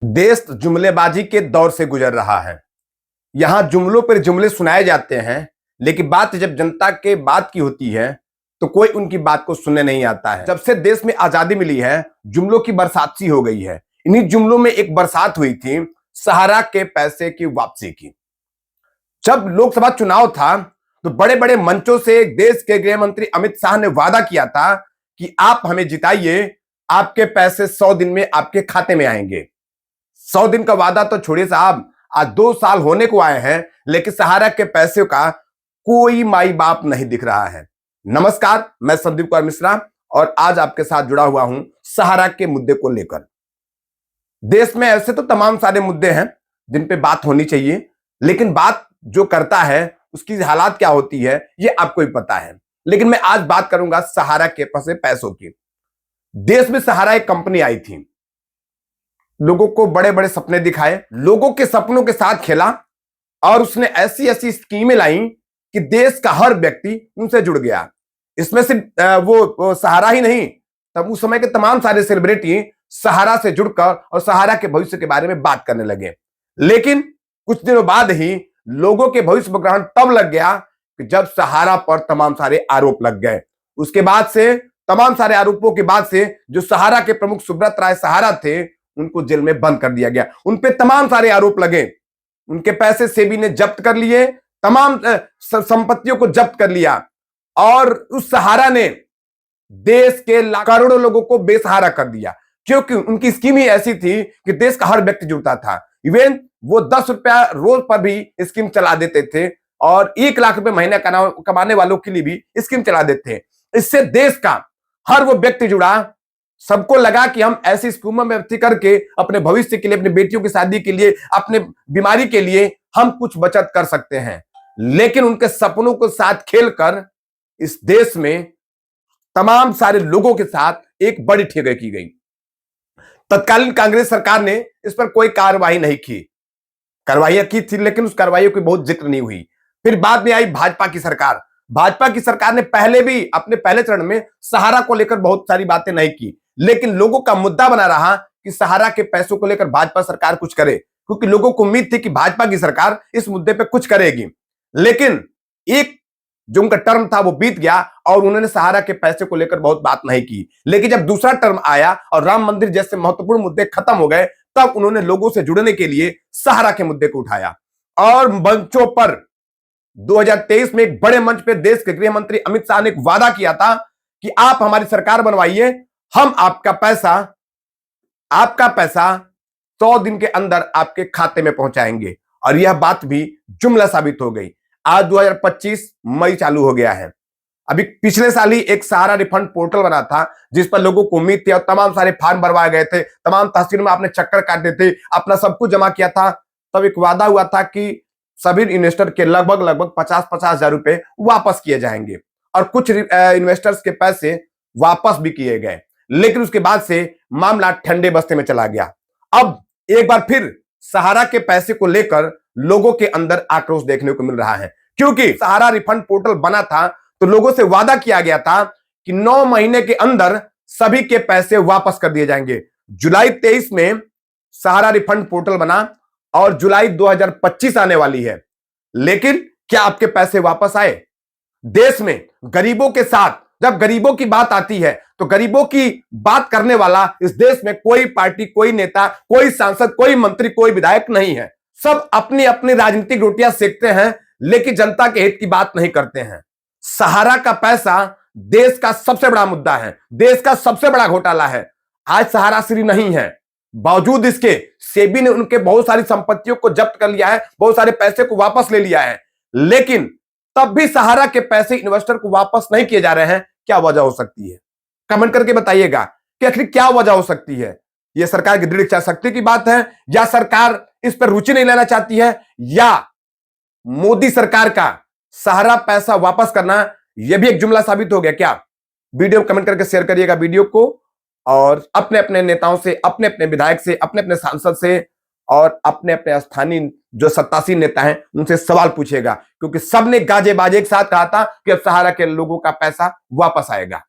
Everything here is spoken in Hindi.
देश जुमलेबाजी के दौर से गुजर रहा है। यहां जुमलों पर जुमले सुनाए जाते हैं, लेकिन बात जब जनता के बात की होती है तो कोई उनकी बात को सुनने नहीं आता है। जब से देश में आजादी मिली है, जुमलों की बरसात सी हो गई है। इन्हीं जुमलों में एक बरसात हुई थी सहारा के पैसे की वापसी की। जब लोकसभा चुनाव था तो बड़े बड़े मंचों से देश के गृह मंत्री अमित शाह ने वादा किया था कि आप हमें जिताइए, आपके पैसे 100 दिन में आपके खाते में आएंगे। 100 दिन का वादा तो छोड़िए साहब, आज 2 साल होने को आए हैं, लेकिन सहारा के पैसे का कोई माई बाप नहीं दिख रहा है। नमस्कार, मैं संदीप कुमार मिश्रा और आज आपके साथ जुड़ा हुआ हूं सहारा के मुद्दे को लेकर। देश में ऐसे तो तमाम सारे मुद्दे हैं जिन पे बात होनी चाहिए, लेकिन बात जो करता है उसकी हालात क्या होती है ये आपको भी पता है। लेकिन मैं आज बात करूंगा सहारा के फंसे पैसों की। देश में सहारा एक कंपनी आई थी, लोगों को बड़े बड़े सपने दिखाए, लोगों के सपनों के साथ खेला और उसने ऐसी ऐसी स्कीमें लाई कि देश का हर व्यक्ति उनसे जुड़ गया। इसमें सिर्फ वो सहारा ही नहीं, तब उस समय के तमाम सारे सेलिब्रिटी सहारा से जुड़कर और सहारा के भविष्य के बारे में बात करने लगे। लेकिन कुछ दिनों बाद ही लोगों के भविष्य पर ग्रहण तब लग गया कि जब सहारा पर तमाम सारे आरोप लग गए। उसके बाद से तमाम सारे आरोपों के बाद से जो सहारा के प्रमुख सुब्रत राय सहारा थे, उनको जेल में बंद कर दिया गया। उन पे तमाम सारे आरोप लगे, उनके पैसे सेबी ने जब्त कर लिए, तमाम संपत्तियों को जब्त कर लिया और उस सहारा ने देश के करोड़ों लोगों को बेसहारा कर दिया, क्योंकि उनकी स्कीम ही ऐसी थी कि देश का हर व्यक्ति जुड़ता था। इवन वो 10 रुपया रोज पर भी स्कीम चला देते थे और 1 लाख रुपए महीने कमाने वालों के लिए भी स्कीम चला देते थे। इससे देश का हर वो व्यक्ति जुड़ा, सबको लगा कि हम ऐसी स्कीमों में भर्ती करके अपने भविष्य के लिए, अपनी बेटियों की शादी के लिए, अपने बीमारी के लिए हम कुछ बचत कर सकते हैं। लेकिन उनके सपनों को साथ खेलकर इस देश में तमाम सारे लोगों के साथ एक बड़ी ठगी की गई। तत्कालीन कांग्रेस सरकार ने इस पर कोई कार्रवाई नहीं की, कार्रवाई की थी लेकिन उस कार्रवाई की बहुत जिक्र नहीं हुई। फिर बाद में आई भाजपा की सरकार। भाजपा की सरकार ने पहले भी अपने पहले चरण में सहारा को लेकर बहुत सारी बातें नहीं की, लेकिन लोगों का मुद्दा बना रहा कि सहारा के पैसों को लेकर भाजपा सरकार कुछ करे, क्योंकि लोगों को उम्मीद थी कि भाजपा की सरकार इस मुद्दे पे कुछ करेगी। लेकिन एक जो उनका टर्म था वो बीत गया और उन्होंने सहारा के पैसे को लेकर बहुत बात नहीं की। लेकिन जब दूसरा टर्म आया और राम मंदिर जैसे महत्वपूर्ण मुद्दे खत्म हो गए, तब उन्होंने लोगों से जुड़ने के लिए सहारा के मुद्दे को उठाया और मंचों पर 2023 में एक बड़े मंच पे देश के गृह मंत्री अमित शाह ने एक वादा किया था कि आप हमारी सरकार बनवाइए, हम आपका पैसा 100 दिन के अंदर आपके खाते में पहुंचाएंगे। और यह बात भी जुमला साबित हो गई। आज 2025 मई चालू हो गया है। अभी पिछले साल ही एक सहारा रिफंड पोर्टल बना था जिस पर लोगों को उम्मीद थी और तमाम सारे फॉर्म भरवाए गए थे, तमाम तहसील में आपने चक्कर काटे थे, अपना सब कुछ जमा किया था। तब एक वादा हुआ था कि सभी इन्वेस्टर के लगभग 50-50 हजार रुपए वापस किए जाएंगे और कुछ इन्वेस्टर्स के पैसे वापस भी किए गए। लेकिन उसके बाद से मामला ठंडे बस्ते में चला गया। अब एक बार फिर सहारा के पैसे को लेकर लोगों के अंदर आक्रोश देखने को मिल रहा है, क्योंकि सहारा रिफंड पोर्टल बना था तो लोगों से वादा किया गया था कि 9 महीने के अंदर सभी के पैसे वापस कर दिए जाएंगे। जुलाई 23 में सहारा रिफंड पोर्टल बना और जुलाई 2025 आने वाली है, लेकिन क्या आपके पैसे वापस आए? देश में गरीबों के साथ जब गरीबों की बात आती है तो गरीबों की बात करने वाला इस देश में कोई पार्टी, कोई नेता, कोई सांसद, कोई मंत्री, कोई विधायक नहीं है। सब अपनी अपनी राजनीतिक रोटियां सेकते हैं, लेकिन जनता के हित की बात नहीं करते हैं। सहारा का पैसा देश का सबसे बड़ा मुद्दा है, देश का सबसे बड़ा घोटाला है। आज सहारा श्री नहीं है, बावजूद इसके सेबी ने उनके बहुत सारी संपत्तियों को जब्त कर लिया है, बहुत सारे पैसे को वापस ले लिया है, लेकिन तब भी सहारा के पैसे इन्वेस्टर को वापस नहीं किए जा रहे हैं। क्या वजह हो सकती है? कमेंट करके बताइएगा कि आखिर क्या वजह हो सकती है। यह सरकार की दृढ़ इच्छा शक्ति की बात है, या सरकार इस पर रुचि नहीं लेना चाहती है, या मोदी सरकार का सहारा पैसा वापस करना यह भी एक जुमला साबित हो गया क्या? वीडियो कमेंट करके शेयर करिएगा वीडियो को और अपने अपने नेताओं से, अपने अपने विधायक से, अपने अपने सांसद से और अपने अपने स्थानीय जो सत्तासीन नेता हैं उनसे सवाल पूछेगा, क्योंकि सबने गाजे बाजे एक साथ कहा था कि अब सहारा के लोगों का पैसा वापस आएगा।